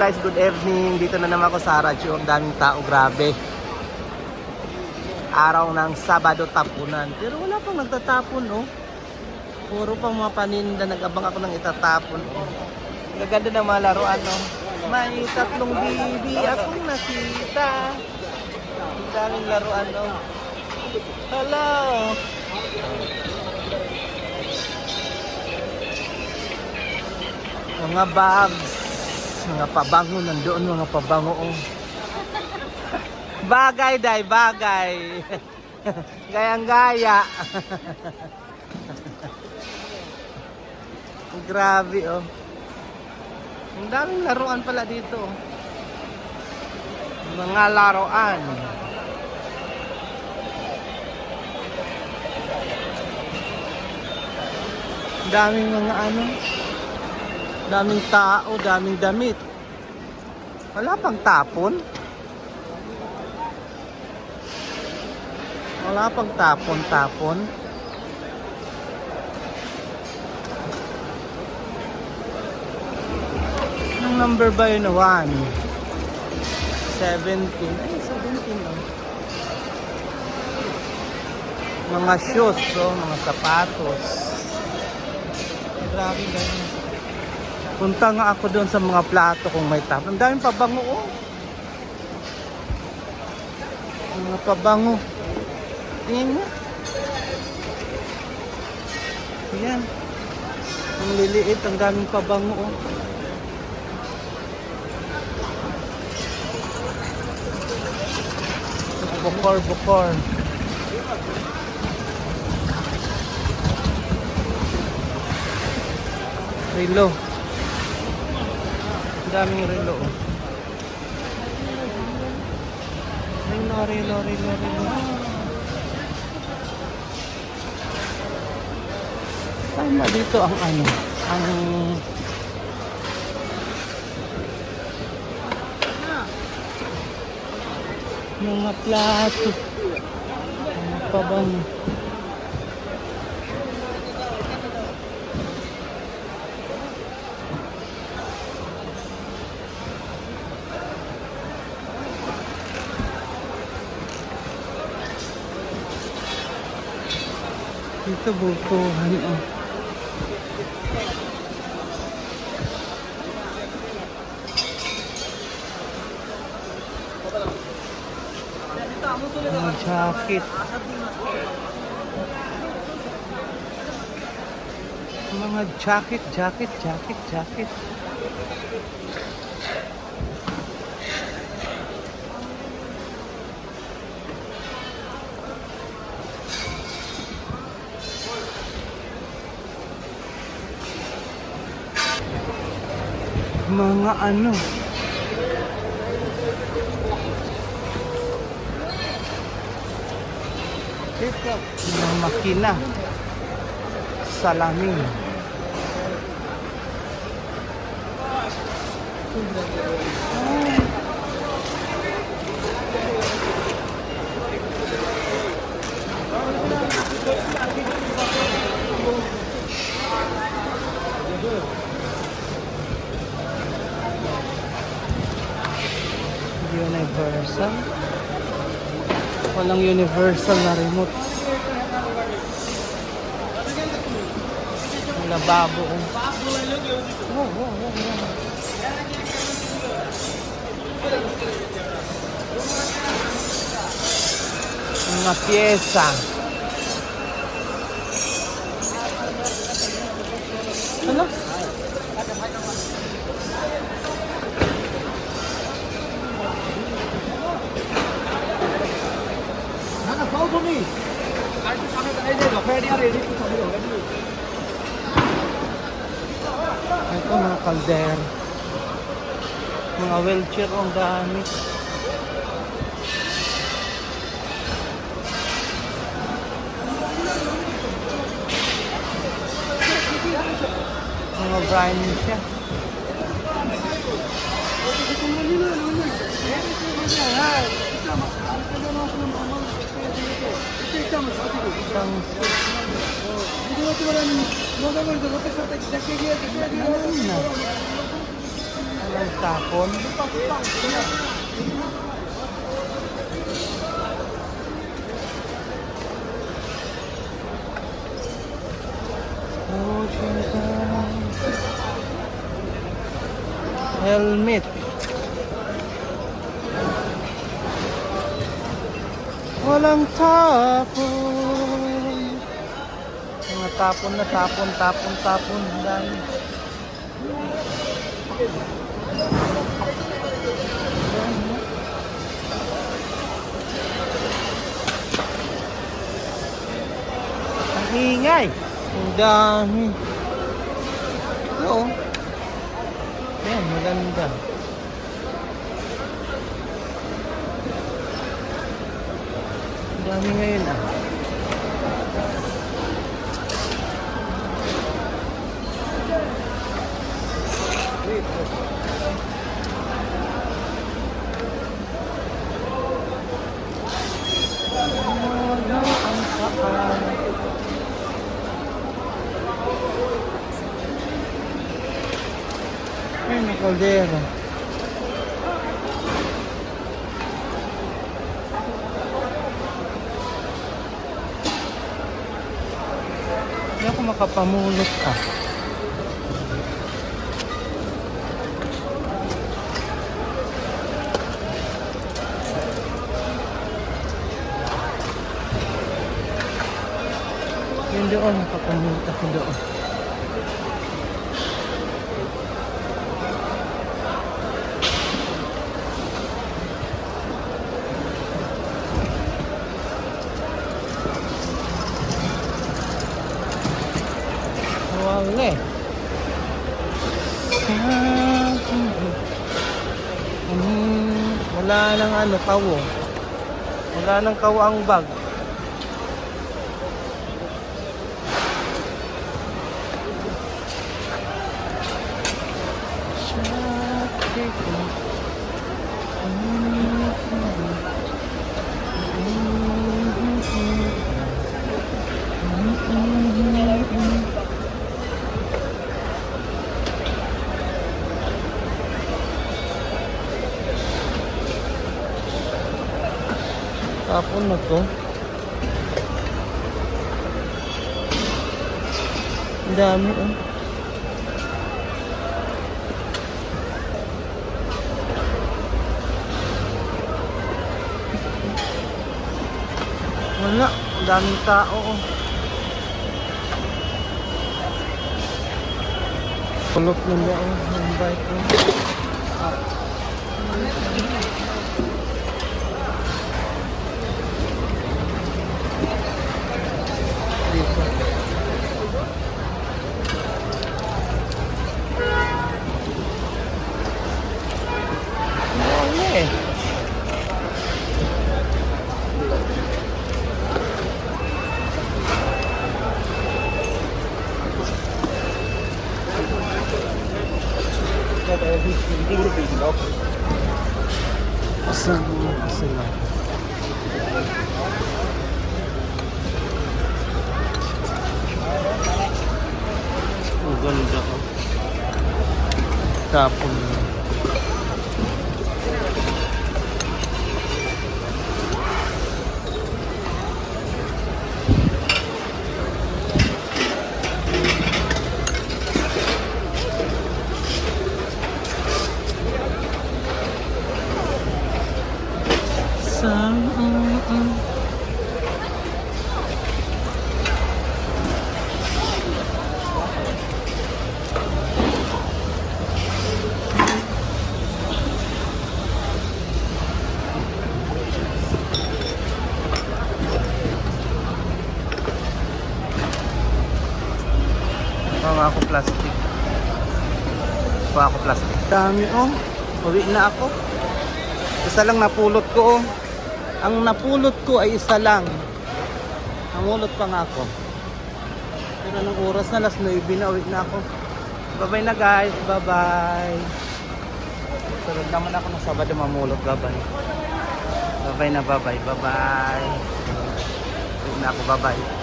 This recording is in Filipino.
Guys, good evening. Dito na naman ako sa radyo. Ang daming tao, grabe. Araw ng Sabado tapunan. Pero wala pang nagtatapon, oh. Puro pang mga paninda. Nag-abang ako ng itatapon, oh. Gaganda ng mga laruan, oh. May tatlong bibi akong nakita. Ang daming laruan, oh. Hello! Mga bags. Mga pabango nandoon, mga pabango, oh. Bagay, day, bagay. Gayang-gaya. Grabe, oh. Ang daming laruan pala dito, oh. Mga laruan. Daming mga ano, daming tao, daming damit. Wala pang tapon. Wala pang tapon. Anong number ba yun? 1 17. Ay, 17 lang. Mga shoes, oh, mga sapatos. Grabe ganyan. Punta nga ako doon sa mga plato kung may tapon. Ang daming pabango, oh. Mga pabango. Tingin mo. Ayan. Ang liliit, ang daming pabango, oh. Bukor. Relo. Ang daming relo, oh. Relo. Tama dito ang ano, ang mga plato, mga pabango. Dito butuhan, oh. Mga jacket. Mga jacket. Mga ano, mga makina, salamin. Universal. Walang universal na remote. Ang lababo. Mga pyesa. Ano? Ito mga kalder, mga wheelchair ang gamit. Mga brine siya. Ang tapon. Oh, helmet. Walang tapon. Mga tapon na tapon. Ang dami. Ang ingay. Ang dami. Oo. Ayan, maganda. Ang dami ngayon ah. Ay, may kaldero. Hindi ako makapamulot ah. Yun doon, makapamulot ako doon. Wala eh. Wala nang ano, kawo. Wala nang kawo ang bag. Tapon na to. Ang dami oh. Wala, ang daming tao oh. Kulot na ba oh, yung bike oh. Dito. Wala eh. Asan sila? Ang ganda ko. Tapon na. Ako plastic. Ako plastic. Dami oh. Uwi na ako. Isa lang napulot ko oh. Ang napulot ko ay isa lang. Namulot pa nga ako. Pero nung oras na, alas 9 na, uwi na ako. Bye-bye na guys. Bye-bye. Sunod naman ako ng Sabado mamulot. Bye-bye. Bye-bye na, bye-bye. Bye-bye. Uwi na ako, bye-bye.